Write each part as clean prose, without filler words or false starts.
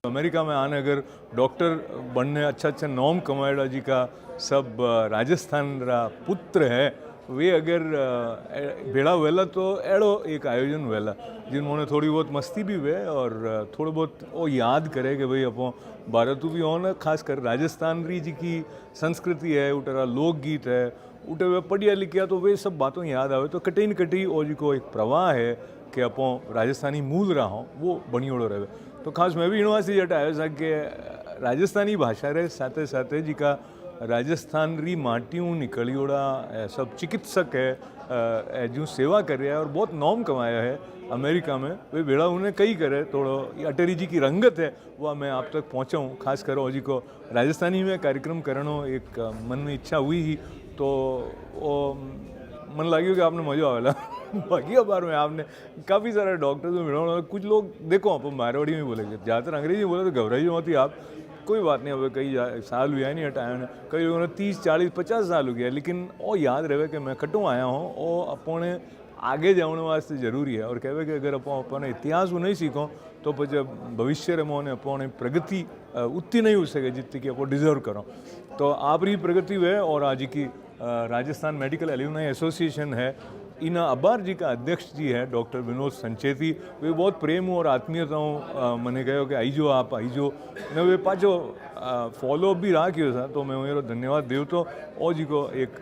America में आने अगर डॉक्टर बनने अच्छा नॉम कमाएड़ा जी का सब राजस्थान रा पुत्र है वे अगर भेड़ा वेला तो एड़ो एक आयोजन वेला जिन्होंने थोड़ी बहुत मस्ती भी वे और थोड़ा बहुत वो याद करे कि भाई अपो भारत भी हो ना, खासकर राजस्थान री जी की संस्कृति है, उटरा लोकगीत है, उटे वे पढ़िया लिखिया तो वे सब बातों याद आवे तो कटी न कटी और जी को एक प्रवाह है कि अपो राजस्थानी मूल रहा हो वो बनियोड़ो रहे। तो खास मैं भी यूनिवर्सिटी जट आयो सा कि राजस्थानी भाषा रे साथे साथे जी का राजस्थान री माटियों निकलियोड़ा सब चिकित्सक है जो सेवा कर रहा है और बहुत नाम कमाया है अमेरिका में। वे बेड़ा उन्हें कई करे थोड़ा अटरी जी की रंगत है वह मैं आप तक पहुँचाऊँ, खास करो जी को राजस्थानी में कार्यक्रम करनो एक मन में इच्छा हुई ही तो वो मन लगे कि आपने मज़ा आवेला। बाकी बार में आपने काफ़ी सारे डॉक्टर्स में मिला, कुछ लोग देखो आप मारवाड़ी में बोलेंगे, ज़्यादातर अंग्रेजी में बोले तो घबराइए मत ही आप, कोई बात नहीं। अब कई साल हुआ नहीं हटाया ने, कई लोगों ने 30 40 50 साल हो गया, लेकिन वो याद रहे कि मैं कटों आया हूँ और अपने आगे जाने वास्ते ज़रूरी है। और कहे कि अगर अपने इतिहास को नहीं सीखो तो फिर भविष्य में अपने प्रगति उतनी नहीं हो सके जितनी कि आप डिज़र्व करो। तो आप री प्रगति हुए और आज की राजस्थान मेडिकल एल्यूमनाई एसोसिएशन है, इन अबार जी का अध्यक्ष जी है डॉक्टर विनोद संचेती, वे बहुत प्रेम और आत्मीयताओं मैंने कहो कि आईजो आप आईजो ने वे पाचो फॉलो भी रहा किया था। तो मैं मेरा धन्यवाद देव तो और जी को एक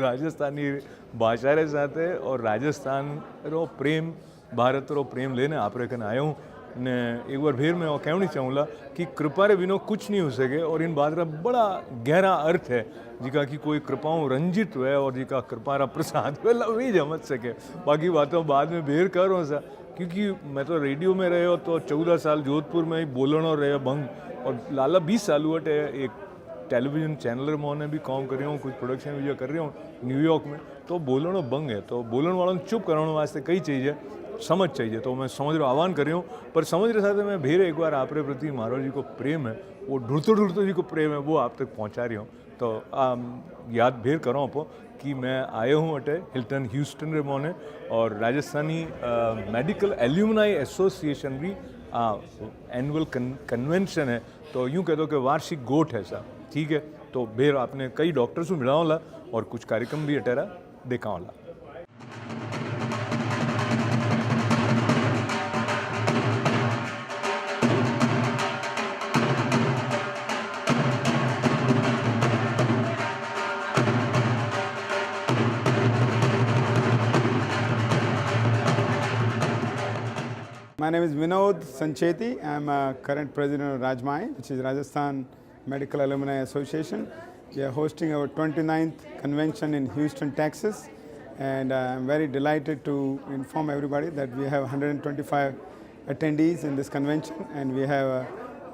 राजस्थानी भाषा रे साथ और राजस्थान रो प्रेम भारत रो प्रेम लेने आप रे कन आया हूँ ने एक बार फिर मैं कहना चाहूँगा कि कृपा रे बिना कुछ नहीं हो सके और इन बात का बड़ा गहरा अर्थ है जिका कि कोई कृपाओं रंजित हुए और जिका कृपा रा प्रसाद हुए लवी जमत सके। बाकी बातों बाद में बेर करो सा, क्योंकि मैं तो रेडियो में रहे हो तो 14 साल जोधपुर में ही बोलनो रहे भंग और लाला 20 साल हुआ एक टेलीविजन चैनल में भी काम कर रही हूँ, कुछ प्रोडक्शन वीडियो कर रही हूँ न्यूयॉर्क में, तो बोलनो भंग है। तो बोलन वालों चुप कराने वास्ते कई चीज़ है समझ चाहिए, तो मैं समझ रहा आह्वान कर रही हूँ, पर समझ रहे साथ मैं भेर एक बार आप प्रति मारो जी को प्रेम है वो ढूंढते जी को प्रेम है वो आप तक पहुँचा रही हूँ। तो याद भेर करो आप कि मैं आया हूँ अटे हिल्टन ह्यूस्टन रे मोने और राजस्थानी मेडिकल एल्यूमनाई एसोसिएशन भी एनुअल कन्वेंशन है, तो यूँ कह दो कि वार्षिक गोठ है सा, ठीक है। तो भेर आपने कई डॉक्टर्स को मिला होला और कुछ कार्यक्रम भी अटेरा देखा होला। My name is Vinod Sancheti. I am a current president of RAJMAAI, which is Rajasthan Medical Alumni Association. We are hosting our 29th convention in Houston, Texas, and I am very delighted to inform everybody that we have 125 attendees in this convention, and we have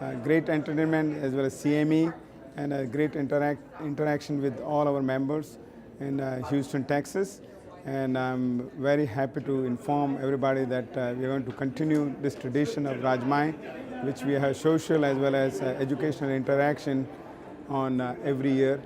a great entertainment as well as CME and a great interaction with all our members in Houston, Texas. And I'm very happy to inform everybody that we are going to continue this tradition of RAJMAAI, which we have social as well as educational interaction on every year.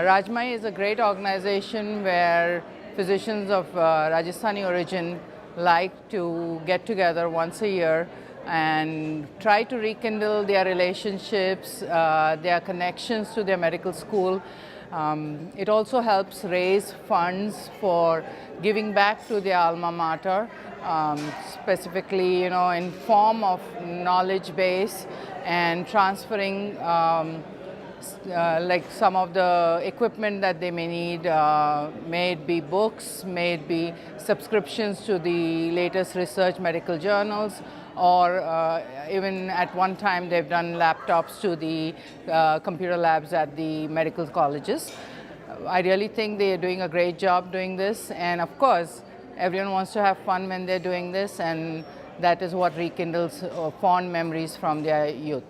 RAJMAAI is a great organization where physicians of Rajasthani origin like to get together once a year and try to rekindle their relationships, their connections to their medical school. It also helps raise funds for giving back to their alma mater, specifically, in form of knowledge base and transferring like some of the equipment that they may need, may it be books, may it be subscriptions to the latest research medical journals, or even at one time they've done laptops to the computer labs at the medical colleges. I really think they are doing a great job doing this, and of course everyone wants to have fun when they're doing this, and that is what rekindles fond memories from their youth.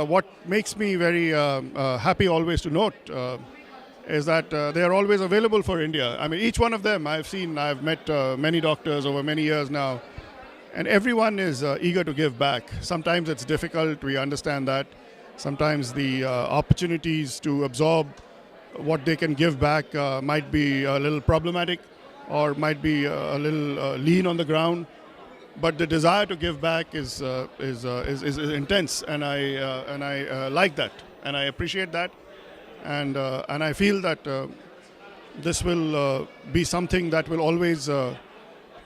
What makes me very happy always to note is that they are always available for India. I mean, each one of them I've met many doctors over many years now, and everyone is eager to give back. Sometimes it's difficult, we understand that. Sometimes the opportunities to absorb what they can give back might be a little problematic or might be a little lean on the ground. But the desire to give back is intense, and I like that, and I appreciate that, and I feel that this will be something that will always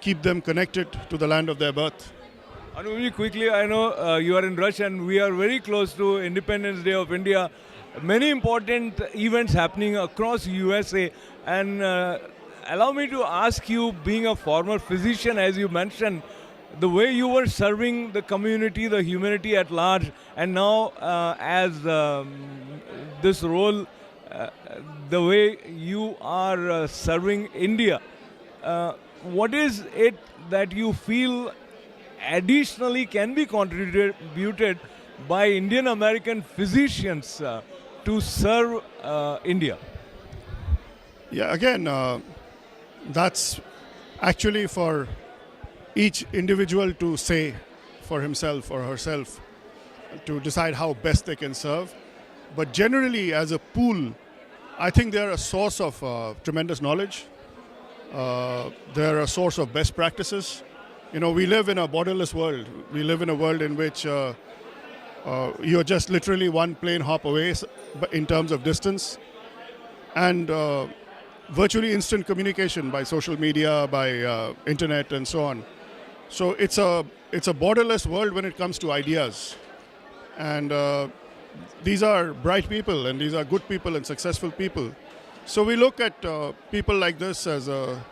keep them connected to the land of their birth. Very quickly, I know you are in rush, and we are very close to Independence Day of India. Many important events happening across USA, and allow me to ask you, being a former physician, as you mentioned, the way you were serving the community, the humanity at large, and now as this role, the way you are serving India, what is it that you feel additionally can be contributed by Indian American physicians to serve India? Yeah, again, that's actually for each individual to say for himself or herself, to decide how best they can serve. But generally, as a pool, I think they're a source of tremendous knowledge. They're a source of best practices. You know, we live in a borderless world. We live in a world in which you're just literally one plane hop away in terms of distance, and virtually instant communication by social media, by internet, and so on. So it's a borderless world when it comes to ideas, and these are bright people, and these are good people and successful people. So we look at people like this as a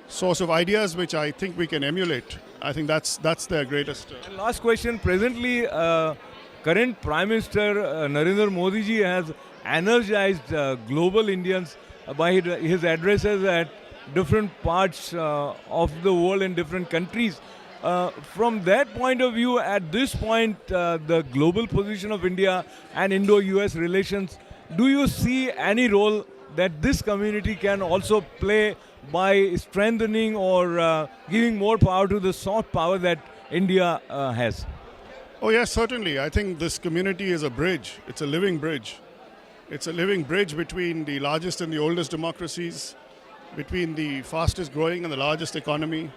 source of ideas, which I think we can emulate. I think that's their greatest. And last question. Presently, current Prime Minister Narendra Modi ji has energized global Indians by his addresses at different parts of the world in different countries. From that point of view, at this point, the global position of India and Indo-US relations, do you see any role that this community can also play by strengthening or giving more power to the soft power that India has? Oh yes, certainly. I think this community is a bridge. It's a living bridge. It's a living bridge between the largest and the oldest democracies, between the fastest growing and the largest economy,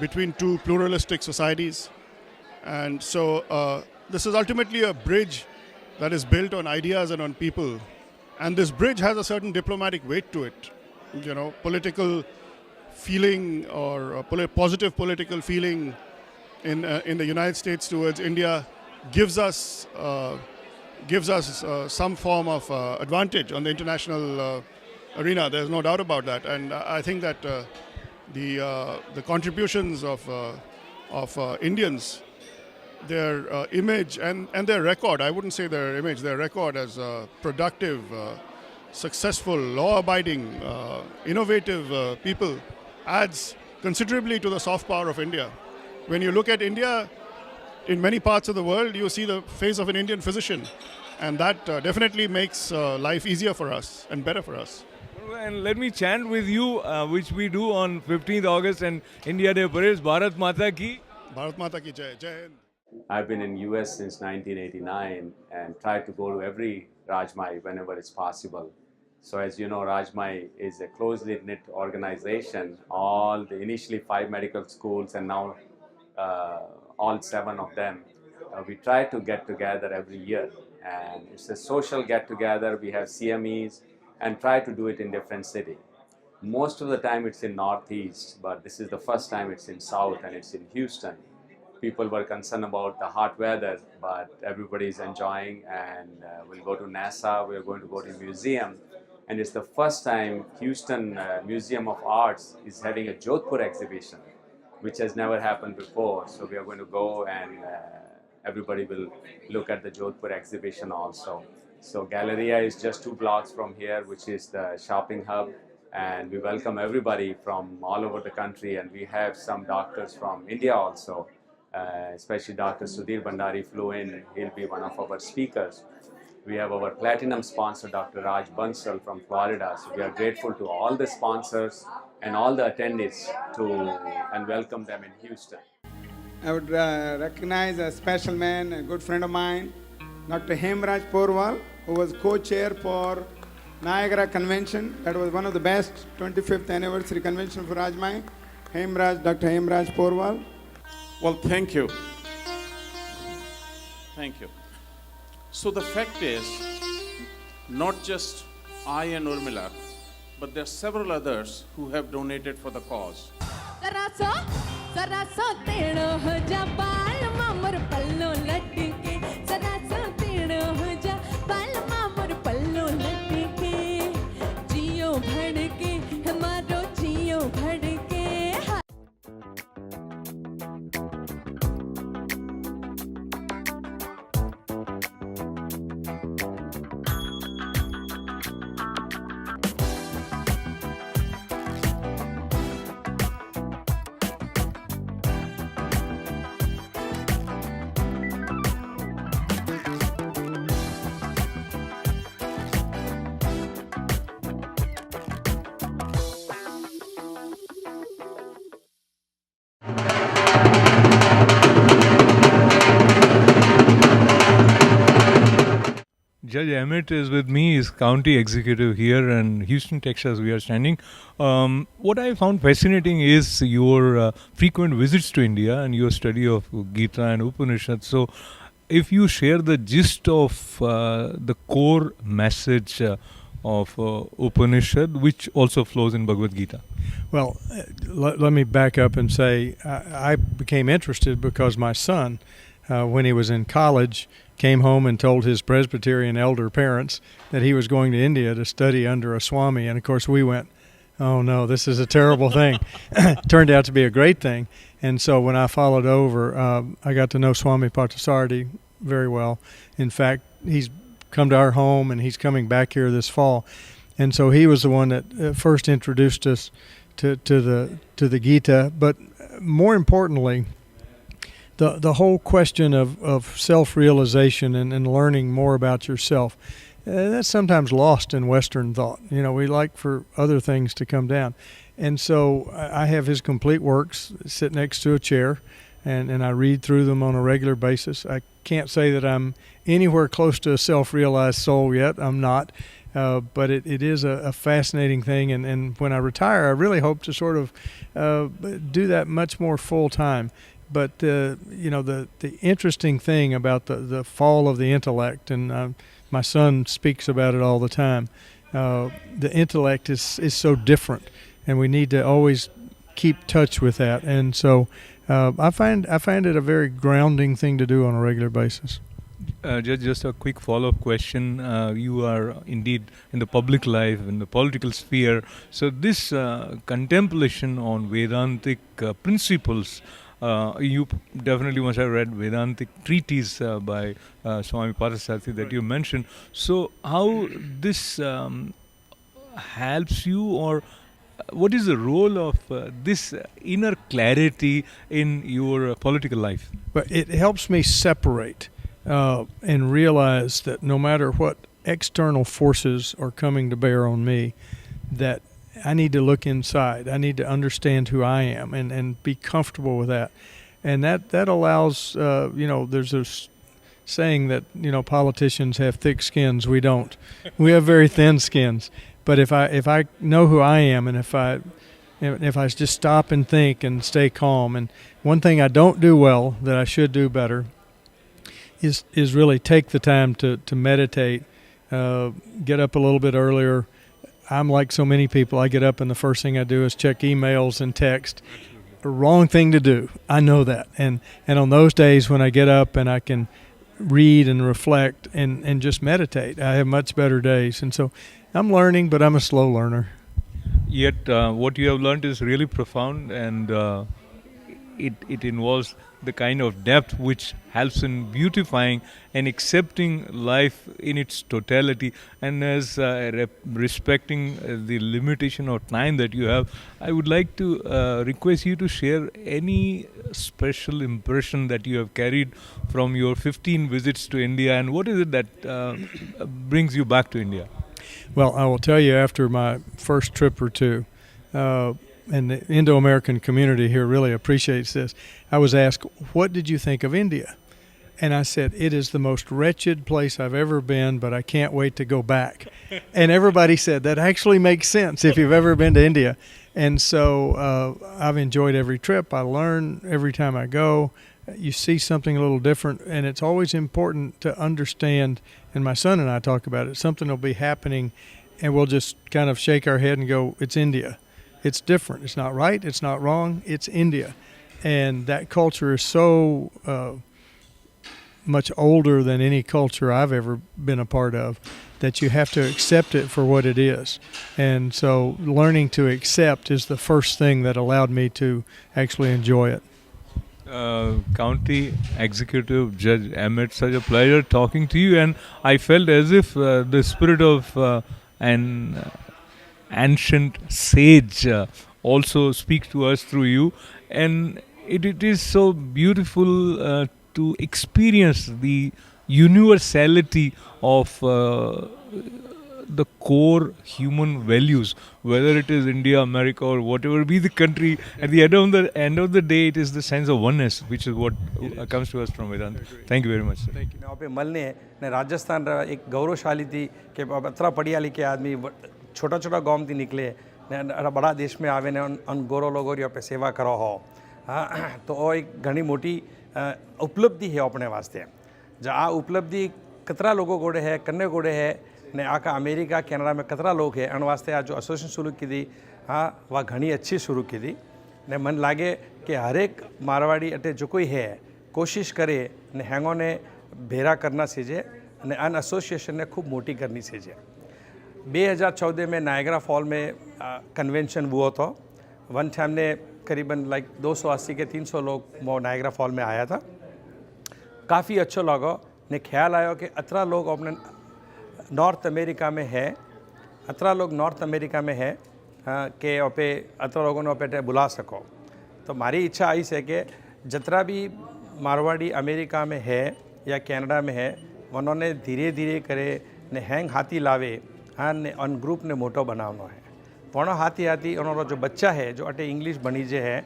between two pluralistic societies. And so this is ultimately a bridge that is built on ideas and on people. And this bridge has a certain diplomatic weight to it. You know, political feeling or positive political feeling in the United States towards India gives us some form of advantage on the international arena. There's no doubt about that. And I think that the contributions of Indians, their image and their record, I wouldn't say their image, their record as productive, successful, law-abiding, innovative people adds considerably to the soft power of India. When you look at India, in many parts of the world, you see the face of an Indian physician, and that definitely makes life easier for us and better for us. And let me chant with you, which we do on 15th August and India Day parades. Bharat Mata ki. Bharat Mata ki jai. Jai Hind. I've been in US since 1989 and tried to go to every RAJMAAI whenever it's possible. So as you know, RAJMAAI is a closely knit organization. All the initially 5 medical schools and now all 7 of them. We try to get together every year, and it's a social get together. We have CMEs and try to do it in different cities. Most of the time it's in Northeast, but this is the first time it's in South and it's in Houston. People were concerned about the hot weather, but everybody is enjoying, and we'll go to NASA, we're going to go to a museum, and it's the first time Houston Museum of Arts is having a Jodhpur exhibition, which has never happened before. So we are going to go, and everybody will look at the Jodhpur exhibition also. So Galleria is just 2 blocks from here, which is the shopping hub, and we welcome everybody from all over the country, and we have some doctors from India also. Especially Dr. Sudhir Bhandari flew in. He'll be one of our speakers. We have our platinum sponsor, Dr. Raj Bansal from Florida. So we are grateful to all the sponsors and all the attendees and welcome them in Houston. I would recognize a special man, a good friend of mine, Dr. Hemraj Porwal, who was co-chair for Niagara Convention. That was one of the best 25th anniversary convention for RAJMAAI. Dr. Hemraj Porwal. Well, thank you. Thank you. So the fact is, not just I and Urmila, but there are several others who have donated for the cause. Judge Emmett is with me, he's county executive here in Houston, Texas. We are standing. What I found fascinating is your frequent visits to India and your study of Gita and Upanishad. So, if you share the gist of the core message of Upanishad, which also flows in Bhagavad Gita. Well, let me back up and say I became interested because my son, when he was in college, came home and told his Presbyterian elder parents that he was going to India to study under a Swami. And, of course, we went, oh, no, this is a terrible thing. Turned out to be a great thing. And so when I followed over, I got to know Swami Parthasarathy very well. In fact, he's come to our home, and he's coming back here this fall. And so he was the one that first introduced us to the Gita. But more importantly, the whole question of self-realization and learning more about yourself, that's sometimes lost in Western thought. You know, we like for other things to come down. And so I have his complete works sit next to a chair, and I read through them on a regular basis. I can't say that I'm anywhere close to a self-realized soul yet. I'm not. But it is a fascinating thing. And when I retire, I really hope to sort of do that much more full-time. But, you know, the interesting thing about the fall of the intellect, and my son speaks about it all the time, the intellect is so different, and we need to always keep touch with that. And so I find it a very grounding thing to do on a regular basis. Just a quick follow-up question. You are indeed in the public life, in the political sphere. So this contemplation on Vedantic principles, you definitely must have read Vedantic treatise by Swami Parthasarathy that you mentioned. So how this helps you, or what is the role of this inner clarity in your political life? But it helps me separate and realize that no matter what external forces are coming to bear on me, that I need to look inside. I need to understand who I am and be comfortable with that. And that allows, there's a saying that, politicians have thick skins. We don't. We have very thin skins. But if I know who I am, and if I just stop and think and stay calm, and one thing I don't do well that I should do better is really take the time to meditate, get up a little bit earlier. I'm like so many people. I get up and the first thing I do is check emails and text. The wrong thing to do. I know that. And on those days when I get up and I can read and reflect and just meditate, I have much better days. And so I'm learning, but I'm a slow learner. Yet what you have learned is really profound, and it involves the kind of depth which helps in beautifying and accepting life in its totality. And as respecting the limitation of time that you have, I would like to request you to share any special impression that you have carried from your 15 visits to India, and what is it that brings you back to India? Well, I will tell you, after my first trip or two, and the Indo-American community here really appreciates this, I was asked, what did you think of India? And I said, it is the most wretched place I've ever been, but I can't wait to go back. And everybody said, that actually makes sense if you've ever been to India. And so I've enjoyed every trip. I learn every time I go. You see something a little different, and it's always important to understand, and my son and I talk about it, something will be happening, and we'll just kind of shake our head and go, it's India. It's different. It's not right. It's not wrong. It's India. And that culture is so much older than any culture I've ever been a part of that you have to accept it for what it is. And so learning to accept is the first thing that allowed me to actually enjoy it. County Executive Judge Emmett, such a pleasure talking to you, and I felt as if the spirit of an ancient sage also speaks to us through you, and it is so beautiful to experience the universality of the core human values, whether it is India, America, or whatever be the country. At the end of the day, it is the sense of oneness, which is what comes to us from Vedanta. Thank you very much, sir. Thank you. पे मलने ने राजस्थान रा एक गौरवशाली थी कि अतरा पढ़िया लिखे आदमी छोटा छोटा गाँव थी निकले ने बड़ा देश में आवे ने अन गौरव लोगों पे सेवा करो हो हाँ तो वो एक घनी मोटी उपलब्धि है अपने वास्ते जो आ उपलब्धि कतरा लोगों गोड़े है कन्ने गोड़े है ने आका अमेरिका कनाडा में कतरा लोग है अन वास्ते आज जो एसोसिएशन शुरू की थी हाँ वह घनी अच्छी शुरू की थी ने मन लागे कि हर एक मारवाड़ी अटे जो कोई है कोशिश करे ने हैंगों ने भेरा करना सीजे ने अन एसोसिएशन ने खूब मोटी करनी सीजे 2014 में नायग्रा फॉल में कन्वेंशन हुआ था वन टाइम ने करीबन लाइक 280 के 300 लोग वो नायग्रा फॉल में आया था काफ़ी अच्छा लगा ने ख्याल आया कि अतरा लोग अपने नॉर्थ अमेरिका में है अतरा लोग नॉर्थ अमेरिका में है कि ओपे अतरा लोगों ने ओपे बुला सको तो हमारी इच्छा आई है कि जितना भी मारवाड़ी अमेरिका में है या कनाडा में है उन्होंने धीरे धीरे करे ने हैंग हाथी लावे हाँ ने अन ग्रुप ने मोटो बनावनो है वोनो हाथी हाथी उन्होंने जो बच्चा है जो अटे इंग्लिश बनीजे है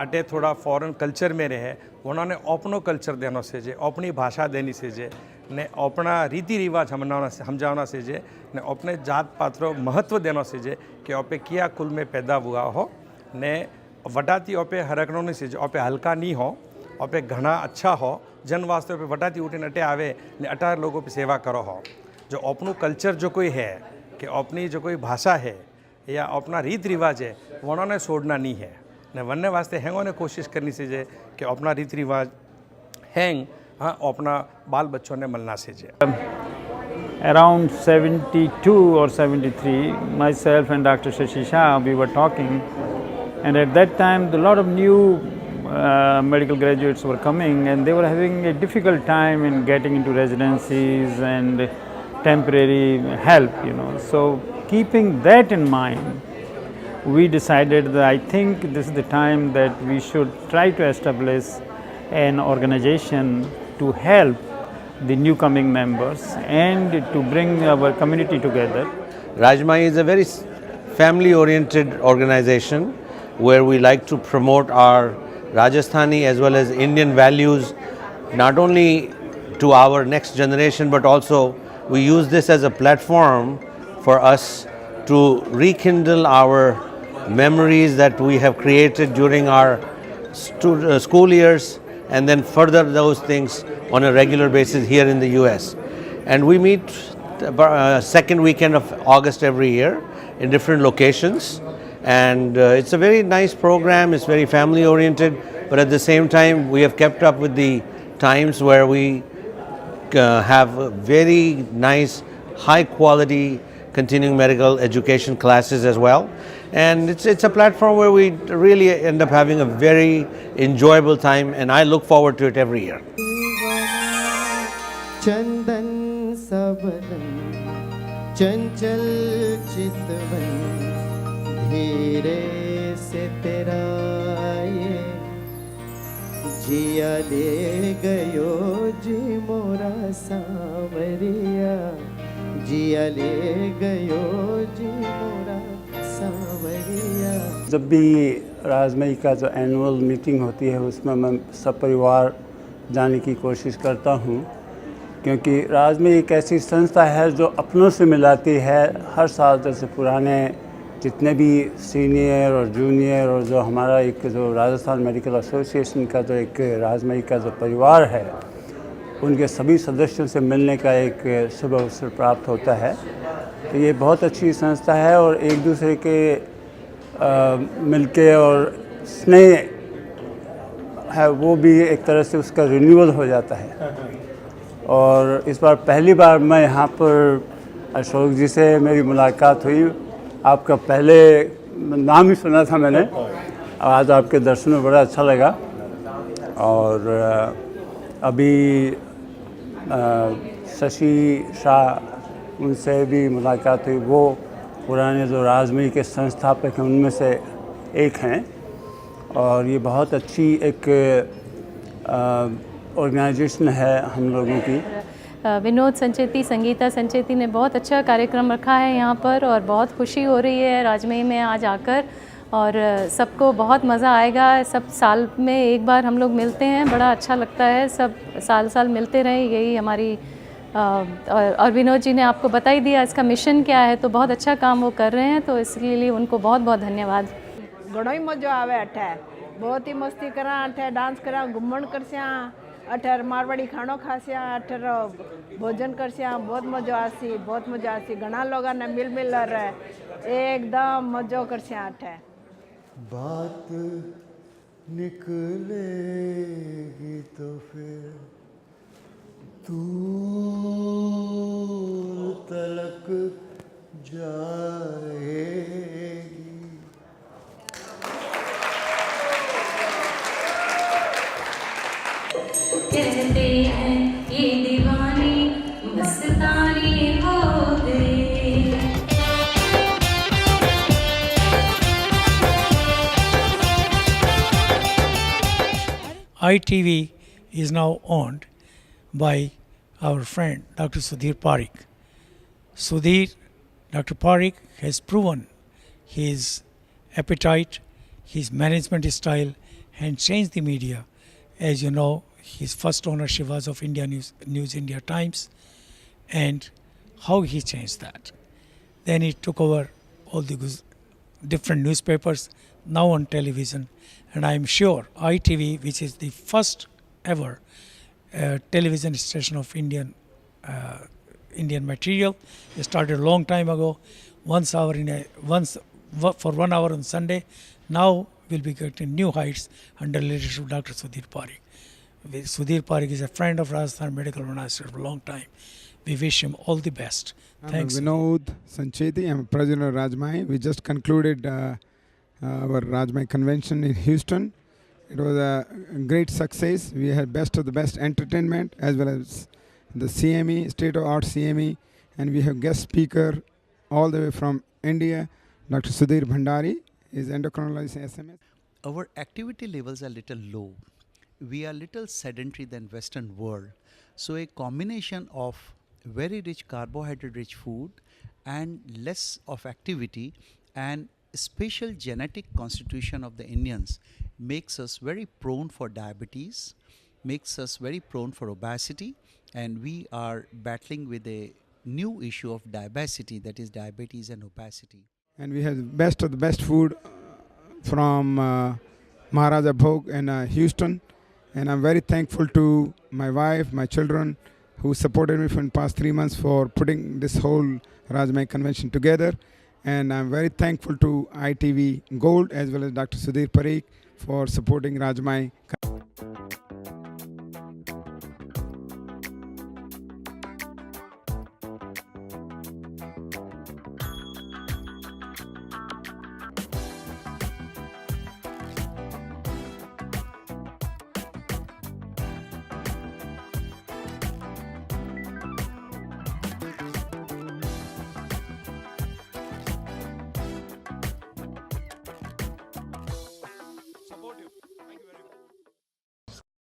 अटे थोड़ा फॉरेन कल्चर में रहे उन्होंने अपनो कल्चर देना सेजे अपनी भाषा देनी सेजे ने अपना रीति रिवाज समझाना सेजे ने अपने जात पात्रों महत्व देना सेजे कि ओपे किया कुल में पैदा हुआ हो ने वटाती ओपे हरकनो नहीं सेजे ओपे हल्का नहीं हो ओपे घना अच्छा हो जन वास्ते पे वटाती उठे अटे आवे ने 18 लोगों पे सेवा करो हो जो अपनू कल्चर जो कोई है कि अपनी जो कोई भाषा है या अपना रीत रिवाज है उन्होंने छोड़ना नहीं है ने वनने वास्ते हैंगों ने कोशिश करनी चाहिए कि अपना रीत रिवाज हैंग हाँ अपना बाल बच्चों ने मलना चाहिए Around 72 or 73, myself and Dr. Shashi Shah, we were talking, and at that time a lot of new medical graduates were coming and they were having a difficult time in getting into residencies and temporary help, So keeping that in mind, we decided that I think this is the time that we should try to establish an organization to help the new coming members and to bring our community together. RAJMAAI is a very family-oriented organization where we like to promote our Rajasthani as well as Indian values, not only to our next generation, but also we use this as a platform for us to rekindle our memories that we have created during our school years, and then further those things on a regular basis here in the US. And we meet second weekend of August every year in different locations, and it's a very nice program. It's very family oriented, but at the same time we have kept up with the times where we have very nice high quality continuing medical education classes as well, and it's a platform where we really end up having a very enjoyable time, and I look forward to it every year. चंदन सबरन चंचल चितवन धीरे से तेरा ये जिया ले गयो जी मोरा सांवरिया जिया ले गयो जी मोरा सांवरिया। जब भी राजमई का जो एनुअल मीटिंग होती है उसमें मैं सब परिवार जाने की कोशिश करता हूँ, क्योंकि राजमई एक ऐसी संस्था है जो अपनों से मिलाती है। हर साल जैसे पुराने जितने भी सीनियर और जूनियर और जो हमारा एक जो राजस्थान मेडिकल एसोसिएशन का जो एक राजमई का जो परिवार है, उनके सभी सदस्यों से मिलने का एक शुभ अवसर प्राप्त होता है। तो ये बहुत अच्छी संस्था है और एक दूसरे के मिलके और स्नेह है वो भी एक तरह से उसका रिन्यूअल हो जाता है। और इस बार पहली बार मैं यहाँ पर अशोक जी से मेरी मुलाकात हुई। आपका पहले नाम ही सुना था मैंने, आज आपके दर्शन में बड़ा अच्छा लगा। और अभी शशि शाह उनसे भी मुलाकात हुई, वो पुराने जो राजमई के संस्थापक हैं उनमें से एक हैं, और ये बहुत अच्छी एक ऑर्गेनाइजेशन है हम लोगों की। विनोद संचेती, संगीता संचेती ने बहुत अच्छा कार्यक्रम रखा है यहाँ पर, और बहुत खुशी हो रही है राजमई में आज आकर, और सबको बहुत मज़ा आएगा। सब साल में एक बार हम लोग मिलते हैं, बड़ा अच्छा लगता है, सब साल साल मिलते रहें, यही हमारी और विनोद जी ने आपको बता ही दिया इसका मिशन क्या है, तो बहुत अच्छा काम वो कर रहे हैं, तो इसके लिए उनको बहुत बहुत धन्यवाद। घणो ही मज़ो आवे अठे, बहुत ही मस्ती करा अठे, डांस करा, घूमण करस्या, अठर मारवाड़ी खानो खास्या, अठर भोजन करस्या, बहुत मज़ो आसी, बहुत मज़ो आसी। घना लोग ने मिल मिल रहे, एकदम मज़ो करस्या अठे। बात निकलेगी तो फिर दूर तलक जाएगी। कहते हैं ये दीवानी मस्तानी हो गई। ITV is now owned by our friend Dr. Sudhir Parikh. Dr. Parikh has proven his appetite, his management style, and changed the media. As you know, his first ownership was of India News India Times, and how he changed that. Then he took over all the different newspapers, now on television, and I am sure ITV, which is the first ever television station of Indian material, it started a long time ago, for 1 hour on Sunday. Now we'll be getting new heights under leadership of Dr. Sudhir Parikh. Sudhir Parikh is a friend of Rajasthan Medical University for a long time. We wish him all the best. Thanks. I'm Vinod Sancheti. I'm president of RAJMAAI. We just concluded our RAJMAAI convention in Houston. It was a great success. We had best of the best entertainment as well as the CME, state-of-art CME, and we have guest speaker all the way from India, Dr. Sudhir Bhandari, is endocrinologist SMS. Our activity levels are little low. We are little sedentary than Western world. So a combination of very rich carbohydrate rich food and less of activity And special genetic constitution of the Indians makes us very prone for diabetes, makes us very prone for obesity, and we are battling with a new issue of diabesity, that is diabetes and obesity. And we have the best of the best food from Maharaja Bhog in Houston. And I'm very thankful to my wife, my children, who supported me for the past 3 months for putting this whole RAJMAAI convention together. And I'm very thankful to ITV Gold as well as Dr. Sudhir Parikh for supporting RAJMAAI.